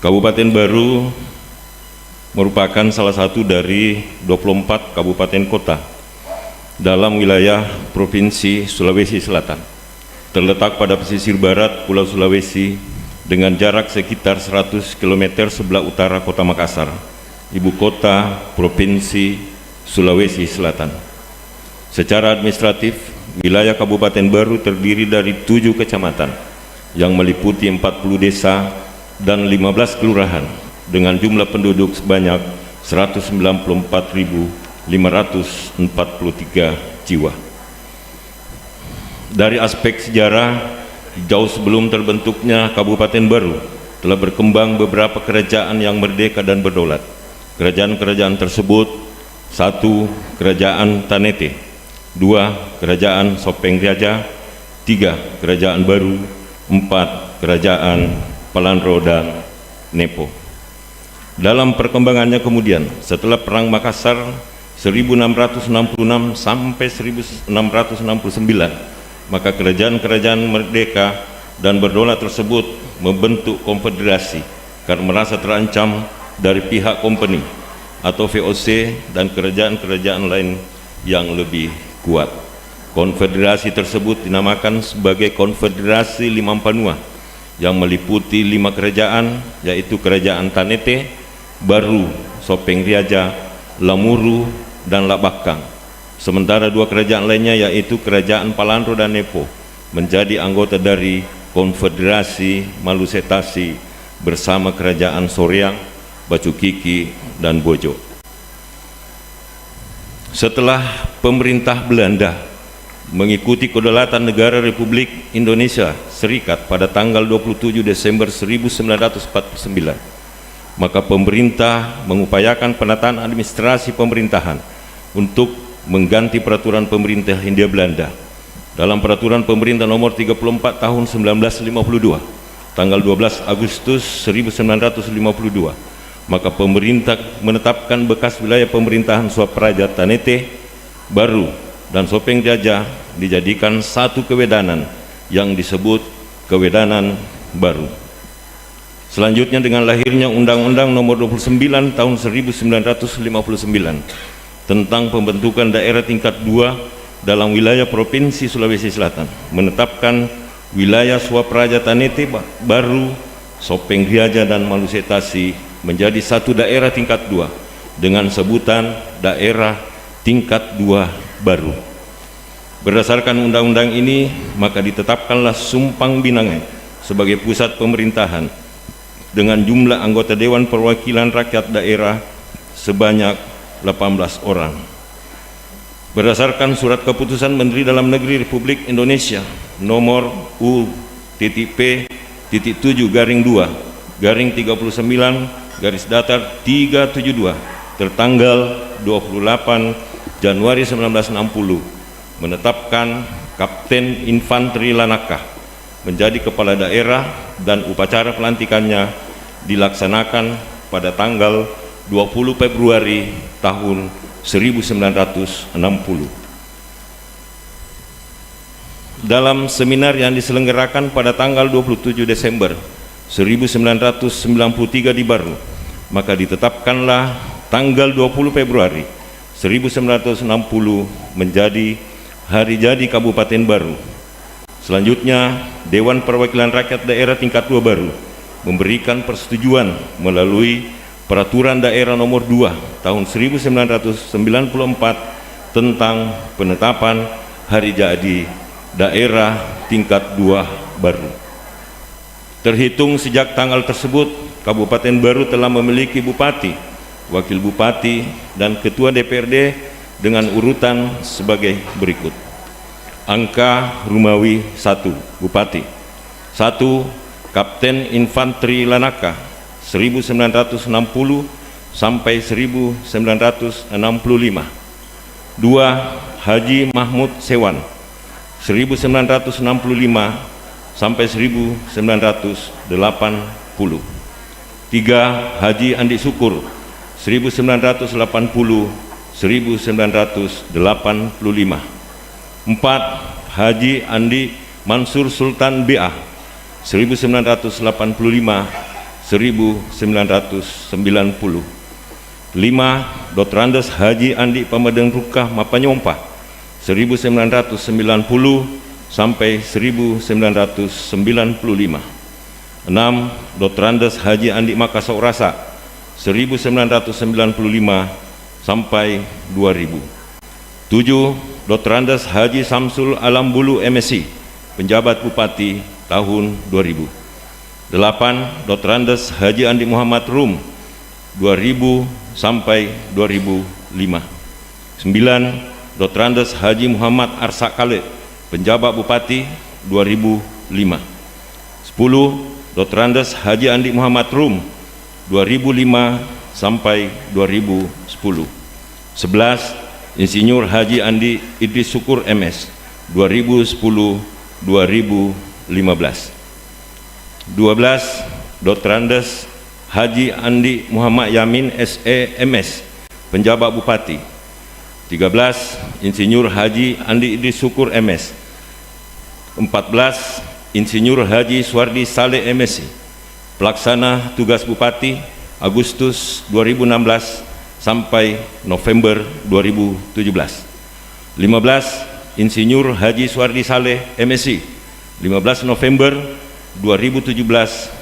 Kabupaten Baru merupakan salah satu dari 24 kabupaten kota dalam wilayah Provinsi Sulawesi Selatan. Terletak pada pesisir barat Pulau Sulawesi dengan jarak sekitar 100 km sebelah utara Kota Makassar, ibu kota Provinsi Sulawesi Selatan. Secara administratif, wilayah Kabupaten Baru terdiri dari 7 kecamatan yang meliputi 40 desa dan 15 kelurahan dengan jumlah penduduk sebanyak 194.543 jiwa. Dari aspek sejarah, jauh sebelum terbentuknya Kabupaten Baru telah berkembang beberapa kerajaan yang merdeka dan berdaulat. Kerajaan-kerajaan tersebut: 1. Kerajaan Tanete, 2. Kerajaan Sopeng Riaja, 3. Kerajaan Baru, 4. Kerajaan Palanro dan Nepo. Dalam perkembangannya kemudian, setelah Perang Makassar 1666 sampai 1669, maka kerajaan-kerajaan merdeka dan berdaulat tersebut membentuk konfederasi karena merasa terancam dari pihak kompeni atau VOC dan kerajaan-kerajaan lain yang lebih kuat. Konfederasi tersebut dinamakan sebagai Konfederasi Limampanua yang meliputi 5 kerajaan, yaitu Kerajaan Tanete, Baru, Sopeng Riaja, Lamuru, dan Labakang. Sementara 2 kerajaan lainnya, yaitu Kerajaan Palanro dan Nepo, menjadi anggota dari Konfederasi Malusetasi bersama Kerajaan Soreang, Bacukiki, dan Bojo. Setelah pemerintah Belanda mengikuti kedaulatan negara Republik Indonesia Serikat pada tanggal 27 Desember 1949, maka pemerintah mengupayakan penataan administrasi pemerintahan untuk mengganti peraturan pemerintah Hindia Belanda. Dalam peraturan pemerintah nomor 34 tahun 1952, tanggal 12 Agustus 1952, maka pemerintah menetapkan bekas wilayah pemerintahan Swapraja Tanete, Baru, dan Sopeng Riaja dijadikan satu kewedanan yang disebut Kewedanan Baru. Selanjutnya, dengan lahirnya Undang-Undang Nomor 29 Tahun 1959 tentang pembentukan daerah tingkat 2 dalam wilayah Provinsi Sulawesi Selatan, menetapkan wilayah Swapraja Tanete, Baru, Sopeng Riaja, dan Malusetasi menjadi satu daerah tingkat 2 dengan sebutan Daerah Tingkat 2 Baru. Berdasarkan undang-undang ini, maka ditetapkanlah Sumpang Binangai sebagai pusat pemerintahan dengan jumlah anggota Dewan Perwakilan Rakyat Daerah sebanyak 18 orang. Berdasarkan surat keputusan Menteri Dalam Negeri Republik Indonesia nomor U-T-P-7-2-39-372 tertanggal 28 Januari 1960 menetapkan Kapten Infanteri Lanaka menjadi kepala daerah dan upacara pelantikannya dilaksanakan pada tanggal 20 Februari tahun 1960. Dalam seminar yang diselenggarakan pada tanggal 27 Desember 1993 di Baru, maka ditetapkanlah tanggal 20 Februari 1960 menjadi hari jadi Kabupaten Baru. Selanjutnya, Dewan Perwakilan Rakyat Daerah Tingkat 2 Baru memberikan persetujuan melalui Peraturan Daerah Nomor 2 Tahun 1994 tentang penetapan hari jadi Daerah Tingkat 2 Baru. Terhitung sejak tanggal tersebut, Kabupaten Baru telah memiliki Bupati, Wakil Bupati, dan Ketua DPRD dengan urutan sebagai berikut. Angka Rumawi 1, Bupati. 1. Kapten Infanteri Lanaka 1960 sampai 1965. 2. Haji Mahmud Sewan 1965 sampai 1980. 3. Haji Andi Syukur 1980 1985. 4. Haji Andi Mansur Sultan BA 1985 1990. 5. Dr. Andes Haji Andi Pamadeng Rukah Mapanyompa 1990 sampai 1995. 6. Dr. Andes Haji Andi Makassau Rasa 1995 sampai 2000. 7. Dr. Andes Haji Samsul Alam Bulu MSI, penjabat Bupati tahun 2000. 8. Dr. Andes Haji Andi Muhammad Rum 2000 sampai 2005. 9. Dr. Andes Haji Muhammad Arsa Kale, penjabat Bupati 2005. 10. Dr. Andes Haji Andi Muhammad Rum 2005 sampai 2010. 11. Insinyur Haji Andi Idris Syukur MS 2010-2015. 12. Dr. Andes Haji Andi Muhammad Yamin SE MS, penjabat Bupati. 13. Insinyur Haji Andi Idris Syukur MS. 14. Insinyur Haji Suwardi Saleh MSI, pelaksana tugas Bupati Agustus 2016 sampai November 2017. 15. Insinyur Haji Suwardi Saleh MSI 15 November 2017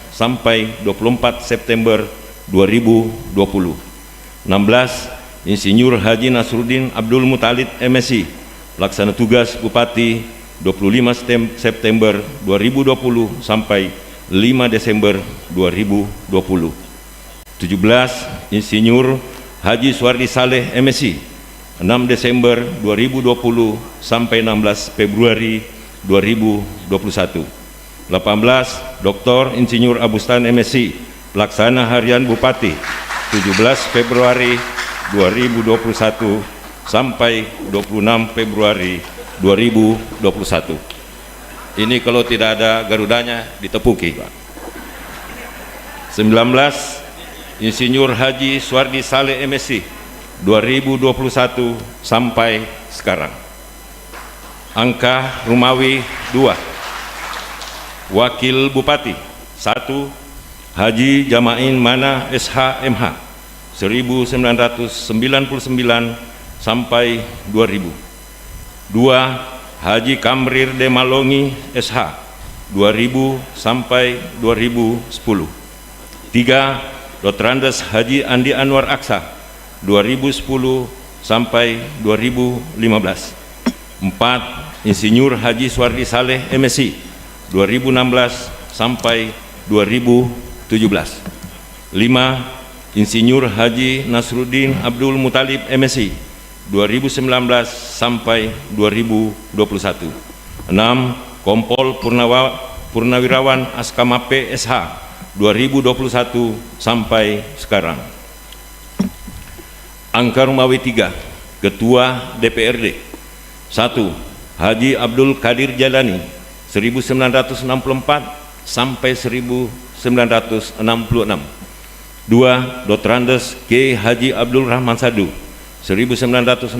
sampai 24 September 2020. 16. Insinyur Haji Nasruddin Abdul Muthalid MSI, pelaksana tugas Bupati 25 September 2020 sampai 5 Desember 2020. 17. Insinyur Haji Suwardi Saleh MSI 6 Desember 2020 sampai 16 Februari 2021. 18. Dr. Insinyur Abustan MSI, pelaksana harian Bupati 17 Februari 2021 sampai 26 Februari 2021. Ini kalau tidak ada garudanya ditepuki, Pak. 19. Insinyur Haji Suwardi Saleh MSI 2021 sampai sekarang. Angka Rumawi 2. Wakil Bupati 1. Haji Jamain Mana SH.MH 1999 sampai 2000. 2. Haji Kamrir Demalongi SH 2000 sampai 2010. 3. Dr. Andes Haji Andi Anwar Aksa 2010 sampai 2015. 4. Insinyur Haji Suwardi Saleh MSI 2016 sampai 2017. 5. Insinyur Haji Nasruddin Abdul Muthalib MSI 2019 sampai 2021. 6. Kompol Purnawirawan Askamape SH 2021 sampai sekarang. Angka Rumawi 3. Ketua DPRD 1. Haji Abdul Qadir Jalani 1964 sampai 1966. 2. Dr. Andes K. Haji Abdul Rahman Sadu 1966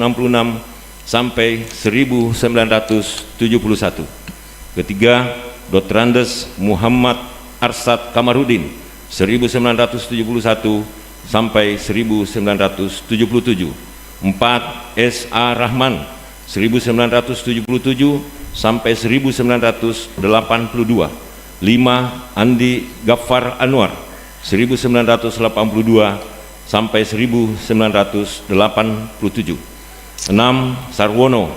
sampai 1971. Ketiga, Dr. Andes Muhammad Arsad Kamarudin 1971 sampai 1977. 4. S.A. Rahman 1977 sampai 1982. 5. Andi Ghaffar Anwar 1982 sampai 1987. 6. Sarwono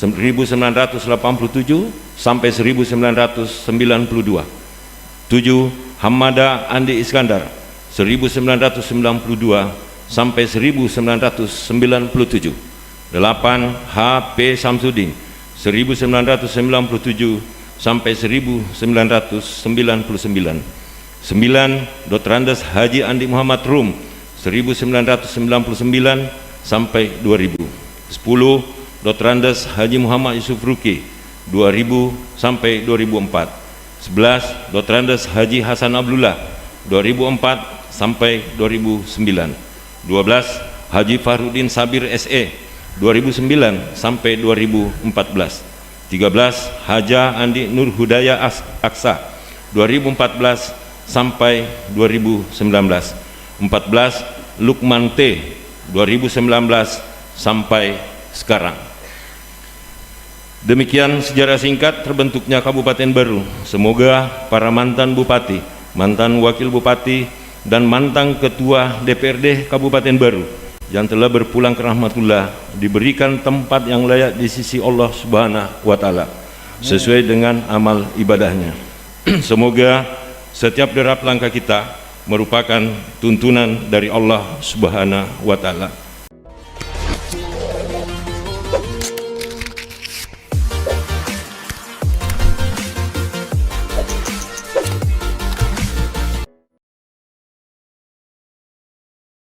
1987 sampai 1992. 7. Hamada Andi Iskandar 1992 sampai 1997. 8. H.P. Samsudin 1997 sampai 1999. 9. Dr. Andes Haji Andi Muhammad Rum 1999 sampai 2000. 10. Dr. Andes Haji Muhammad Yusuf Ruki 2000 sampai 2004. 11. Dr. Andes Haji Hasan Abdullah 2004 sampai 2009. 12. Haji Fahrudin Sabir SE 2009 sampai 2014. 13. Haja Andi Nur Hudaya Aksa 2014 sampai 2019. 14 Lukman T 2019 sampai sekarang. Demikian sejarah singkat terbentuknya kabupaten baru. Semoga para mantan bupati, mantan wakil bupati, dan mantan ketua DPRD kabupaten baru yang telah berpulang ke rahmatullah diberikan tempat yang layak di sisi Allah Subhanahu wa Ta'ala sesuai dengan amal ibadahnya. Semoga setiap derap langkah kita merupakan tuntunan dari Allah Subhanahu wa Ta'ala.